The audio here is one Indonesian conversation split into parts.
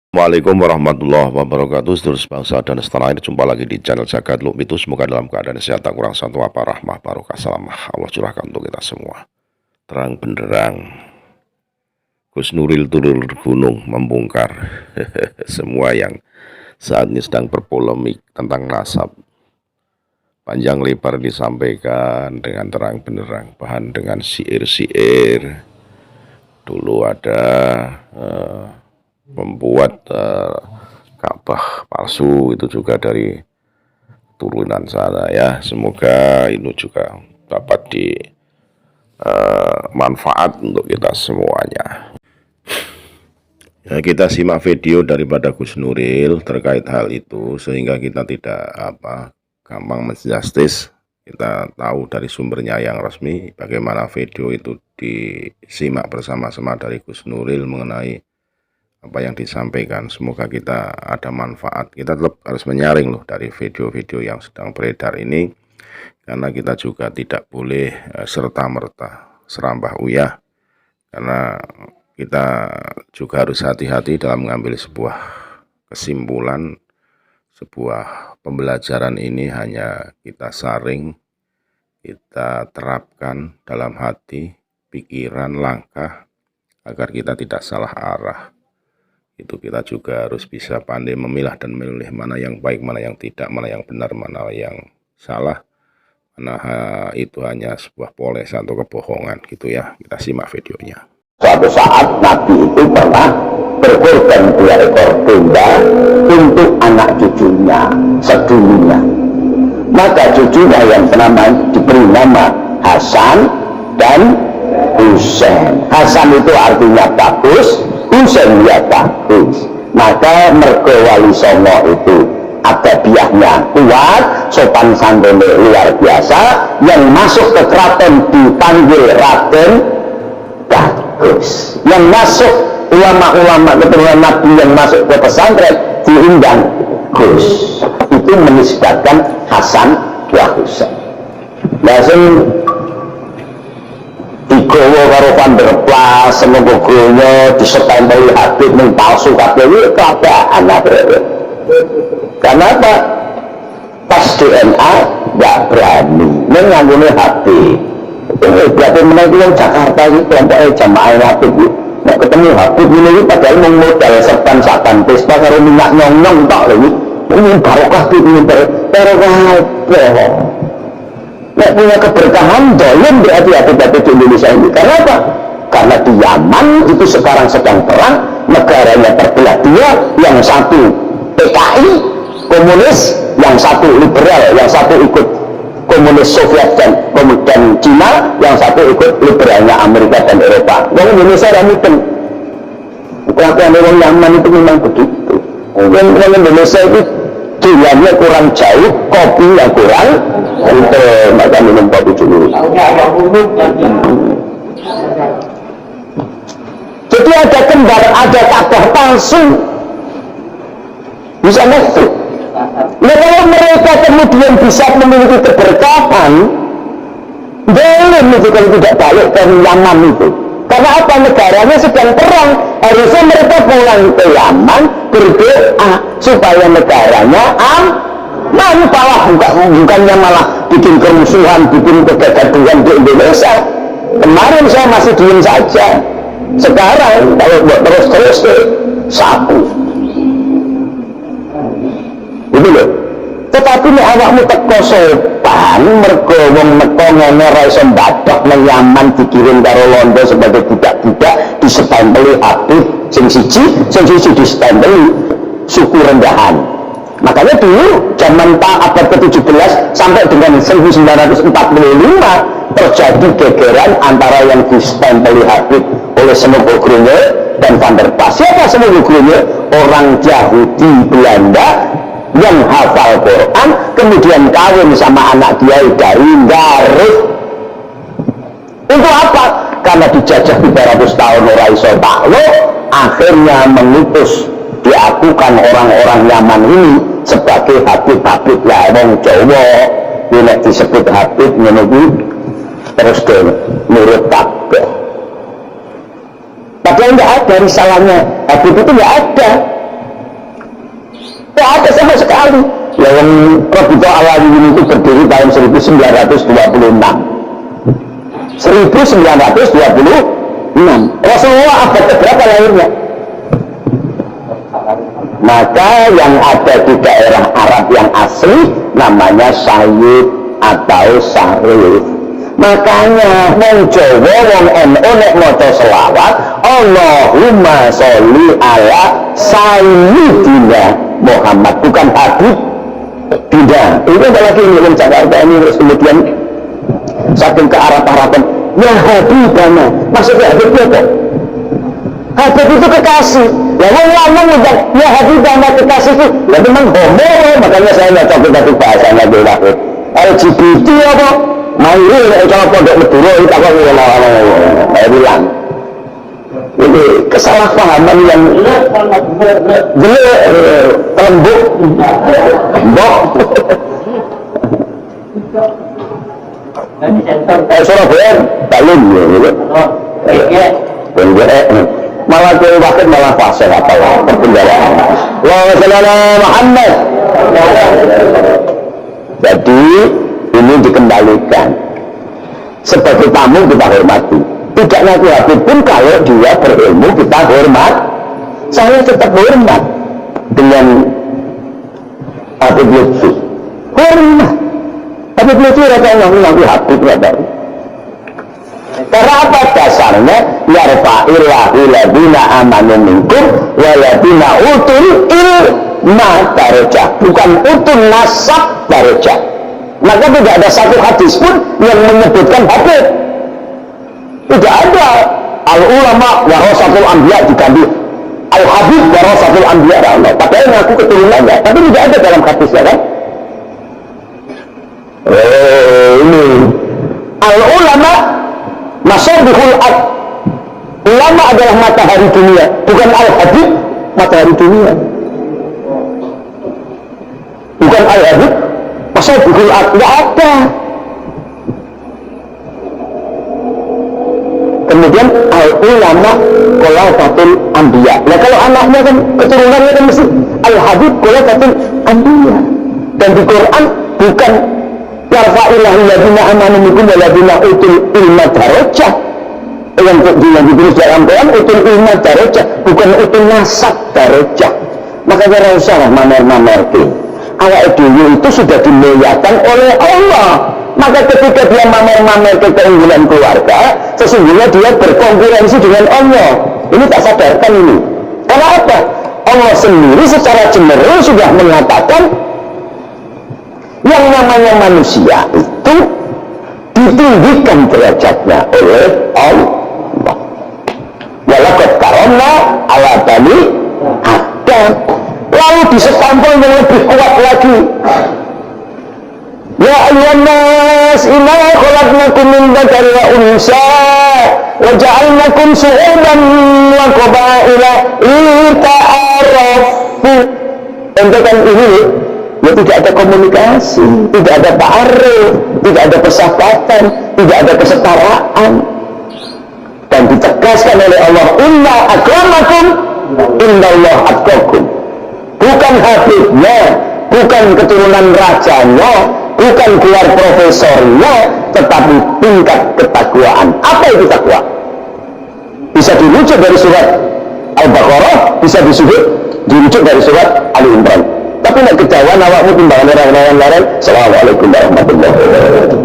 Waalaikumsalam warahmatullahi wabarakatuh. Seluruh bangsa dan setanah air, jumpa lagi di channel Jagat Luk Mitu. Semoga dalam keadaan sehat, tak kurang satu apa, rahmah barokah salamah Allah curahkan untuk kita semua. Terang benderang Gus Nuril turun gunung membongkar semua yang saat ini sedang berpolemik tentang nasab. Panjang lebar disampaikan dengan terang benderang, bahan dengan syair-syair. Dulu ada membuat Ka'bah palsu, itu juga dari turunan sana ya. Semoga ini juga dapat manfaat untuk kita semuanya. Ya, kita simak video daripada Gus Nuril terkait hal itu sehingga kita tidak gampang menjustis. Kita tahu dari sumbernya yang resmi bagaimana video itu disimak bersama-sama dari Gus Nuril mengenai apa yang disampaikan. Semoga kita ada manfaat. Kita tetap harus menyaring loh dari video-video yang sedang beredar ini, karena kita juga tidak boleh serta-merta serambah uyah, karena kita juga harus hati-hati dalam mengambil sebuah kesimpulan. Sebuah pembelajaran ini hanya kita saring, kita terapkan dalam hati, pikiran, langkah, agar kita tidak salah arah. Itu kita juga harus bisa pandai memilah dan memilih mana yang baik, mana yang tidak, mana yang benar, mana yang salah, mana itu hanya sebuah polesan atau kebohongan gitu ya. Kita simak videonya. Suatu saat Nabi itu pernah berkorban 2 ekor domba untuk anak cucunya sedunia. Maka cucunya yang diberi nama Hasan dan Husain. Hasan itu artinya bagus, Husain ya bagus. Maka mergo Wali Songo itu adabiahnya kuat, sopan santunnya luar biasa. Yang masuk ke keraton dipanggil Raden Bagus. Yang masuk ulama-ulama keturunan Nabi yang masuk ke pesantren diundang Gus. Itu menisbatkan Hasan wa Husain. Nah, digowo karo Van der Plas, semoga disetempeli Habib ning palsu kabeh iki keadaan apa? Kenapa? Pas DNA nggak berani menganggone Habib. Berarti menaiki yang Jakarta itu kelompoknya jamaah Habib itu nggak ketemu Habib ini padahal modal serban satan pespa karo minyak nyong-nyong tak lagi ini barokah ini barokah. Nek punya keberkahan dolim berarti hati-hati di Indonesia ini. Karena apa? Karena di Yaman itu sekarang sedang perang, negaranya terbelah 2, yang satu PKI komunis, yang satu liberal, yang satu ikut komunis Soviet dan kemudian Cina, yang satu ikut liberalnya Amerika dan Eropa. Yang Indonesia ramiten. Kelakuan orang Yaman itu memang begitu. Orang Indonesia itu jualannya kurang jauh, kopinya kurang, untuk maka minum kopi dulu. Jadi ada kembar, ada Ka'bah palsu, bisa ngerti. Nah, kalau mereka kemudian bisa memiliki keberkahan, boleh itu kalau tidak balik ke Yaman itu. Karena apa? Negaranya sedang perang. Harusnya mereka pulang ke Yaman berdoa supaya negaranya aman. Bukannya malah bikin kerusuhan, bikin kegaduhan di Indonesia. Kemarin saya masih diem saja. Sekarang kalau terus sapu. Gitu loh. Tetapi nek awakmu teko sopan mergo wong neko ngene ra iso ndadak nang Yaman dikirim karo Londo sebagai budak-budak disestempeli Habib sing siji disestempeli suku rendahan. Makanya dulu zaman abad ke-17 sampai dengan 1945 terjadi gegeran antara yang disestempeli Habib oleh Senogogronje dan Van der Plas. Siapa Senogogronje? Orang Yahudi Belanda yang hafal Quran, kemudian kawin sama anak dia dari Garut. Untuk apa? Karena dijajah 300 tahun orang iso takluk, akhirnya mengutus diakukan orang-orang Yaman ini sebagai Habib-Habib lah, wong Jawa ini disebut Habib menunggu terus nurut kabeh. Padahal nggak ada risalahnya Habib itu, nggak ada. sama sekali. Yang Robito Alawiyin itu berdiri tahun 1926. 1926. Rasulullah abad keberapa lahirnya? Maka yang ada di daerah Arab yang asli namanya Sayyid atau Syarif. Makanya wong Jawa wong NU nek maca selawat Allahumma sholli ala Sayyidina Muhammad, bukan Habib. Tidak, itu lagi ini Jakarta ini kemudian saking ke Arab-Araban ya Habibana, maksudnya Habib apa? Habib itu kekasih. Ya wong lanang udah ya Habibana kekasih itu ya memang homo, makanya saya nggak tahu tadi bahasanya dulu. LGBT apa? Mairi kalau pondok Meduro itu apa yang bilang ini kesalahpahaman yang jelek, lembut, Surabaya balun gitu. Malah ke wakil malah fase atau perpenjaraan. Wassalamualaikum Muhammad. Jadi ini dikembalikan sebagai tamu kita hormati. Tidak ngaku Habib pun kalau dia berilmu kita hormat. Saya tetap hormat dengan Habib Lutfi. Hormat. Habib Lutfi rasanya ngaku Habib rata. Karena apa dasarnya? Yarfa'illahu ladina amanu minkum wa ladina utul ilma darajah, bukan utul nasab darajah. Maka tidak ada satu hadis pun yang menyebutkan Habib. Tidak ada. Al ulama warasatul anbiya diganti al habib warasatul anbiya Allah. Padahal ngaku keturunannya, tapi tidak ada dalam hadisnya kan? Ini al ulama masabihul ard. Ulama adalah matahari dunia, bukan al habib matahari dunia. Bukan al habib masabihul ard, tidak ada. Kemudian al-ulama khulafatul anbiya. Nah kalau anaknya kan keturunannya kan mesti al-habib khulafatul anbiya. Dan di Quran bukan yarfa'illahu ladina amanu minkum wa ladina utul ilma darajah. Yang ditulis dalam Quran utul ilma darajah, bukan utul nasab darajah. Makanya ora usah mamer-mamer ke. Awak dhewe itu sudah dimuliakan oleh Allah. Maka ketika dia mamer-mamer ke keunggulan keluarga, sesungguhnya dia berkonkurensi dengan Allah. Ini tak sadarkan ini. Karena apa? Allah sendiri secara general sudah mengatakan yang namanya manusia itu ditinggikan derajatnya oleh Allah. Walaqad karamna ala bani Adam. Lalu disetampil yang lebih kuat lagi. Ya ayyuhan nas inna khalaqnakum min dzakarin wa unsa wa ja'alnakum syu'uban wa qabaila lita'arafu. Entahkan ini ya tidak ada komunikasi, tidak ada ta'aruf, tidak ada persahabatan, tidak ada kesetaraan. Dan ditegaskan oleh Allah inna akramakum indallah atqakum. Bukan habibnya, bukan keturunan rajanya, bukan gelar profesornya, tetapi tingkat ketakwaan. Apa itu takwa? Bisa dirujuk dari surat Al-Baqarah, bisa dirujuk dari surat Ali Imran. Tapi nak kejauhan awakmu timbangan orang-orang lain. Assalamualaikum warahmatullahi wabarakatuh.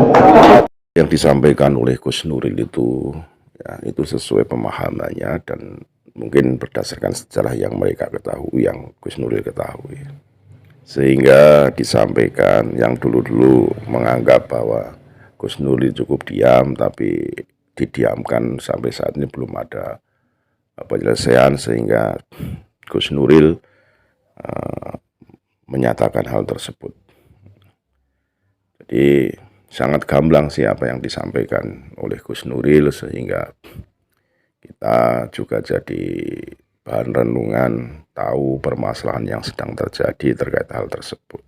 Yang disampaikan oleh Gus Nuril itu, ya, itu sesuai pemahamannya dan mungkin berdasarkan sejarah yang mereka ketahui, yang Gus Nuril ketahui. Sehingga disampaikan yang dulu-dulu menganggap bahwa Gus Nuril cukup diam, tapi didiamkan sampai saat ini belum ada penyelesaian, sehingga Gus Nuril menyatakan hal tersebut. Jadi sangat gamblang sih apa yang disampaikan oleh Gus Nuril, sehingga kita juga jadi bahan renungan, tahu permasalahan yang sedang terjadi terkait hal tersebut,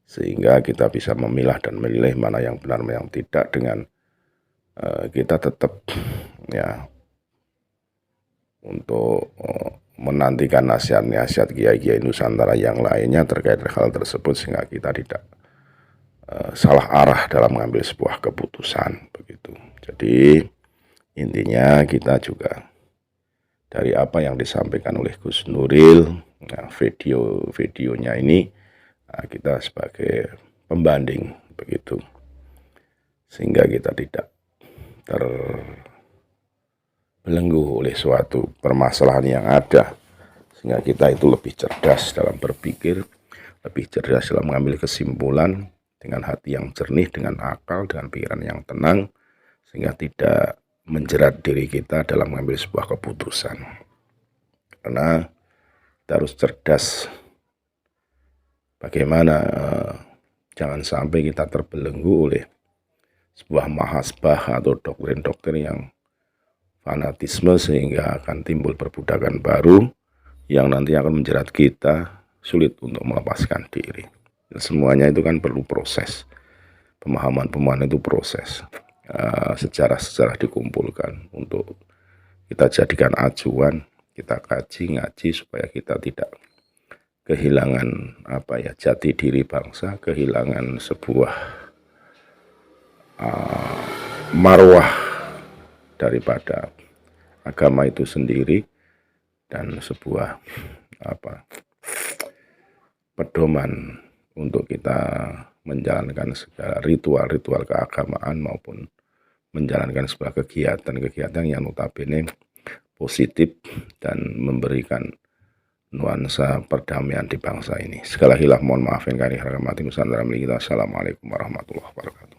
sehingga kita bisa memilah dan memilih mana yang benar mana yang tidak, dengan kita tetap ya untuk menantikan nasihat-nasihat kiai-kiai Nusantara yang lainnya terkait hal tersebut sehingga kita tidak salah arah dalam mengambil sebuah keputusan begitu. Jadi intinya kita juga dari apa yang disampaikan oleh Gus Nuril, nah, videonya ini kita sebagai pembanding begitu, sehingga kita tidak terbelenggu oleh suatu permasalahan yang ada, sehingga kita itu lebih cerdas dalam berpikir, lebih cerdas dalam mengambil kesimpulan dengan hati yang jernih, dengan akal, dengan pikiran yang tenang, sehingga tidak menjerat diri kita dalam mengambil sebuah keputusan. Karena kita harus cerdas bagaimana jangan sampai kita terbelenggu oleh sebuah mahasbah atau doktrin-doktrin yang fanatisme, sehingga akan timbul perbudakan baru yang nanti akan menjerat kita, sulit untuk melepaskan diri. Dan semuanya itu kan perlu proses. Pemahaman-pemahaman itu proses. Sejarah-sejarah dikumpulkan untuk kita jadikan acuan, kita kaji, ngaji supaya kita tidak kehilangan jati diri bangsa, kehilangan sebuah marwah daripada agama itu sendiri, dan sebuah pedoman untuk kita menjalankan segala ritual-ritual keagamaan maupun menjalankan sebuah kegiatan-kegiatan yang notabene positif dan memberikan nuansa perdamaian di bangsa ini. Segala hilaf mohon maafin kami harga mati Nusantara milik kita. Assalamualaikum warahmatullahi wabarakatuh.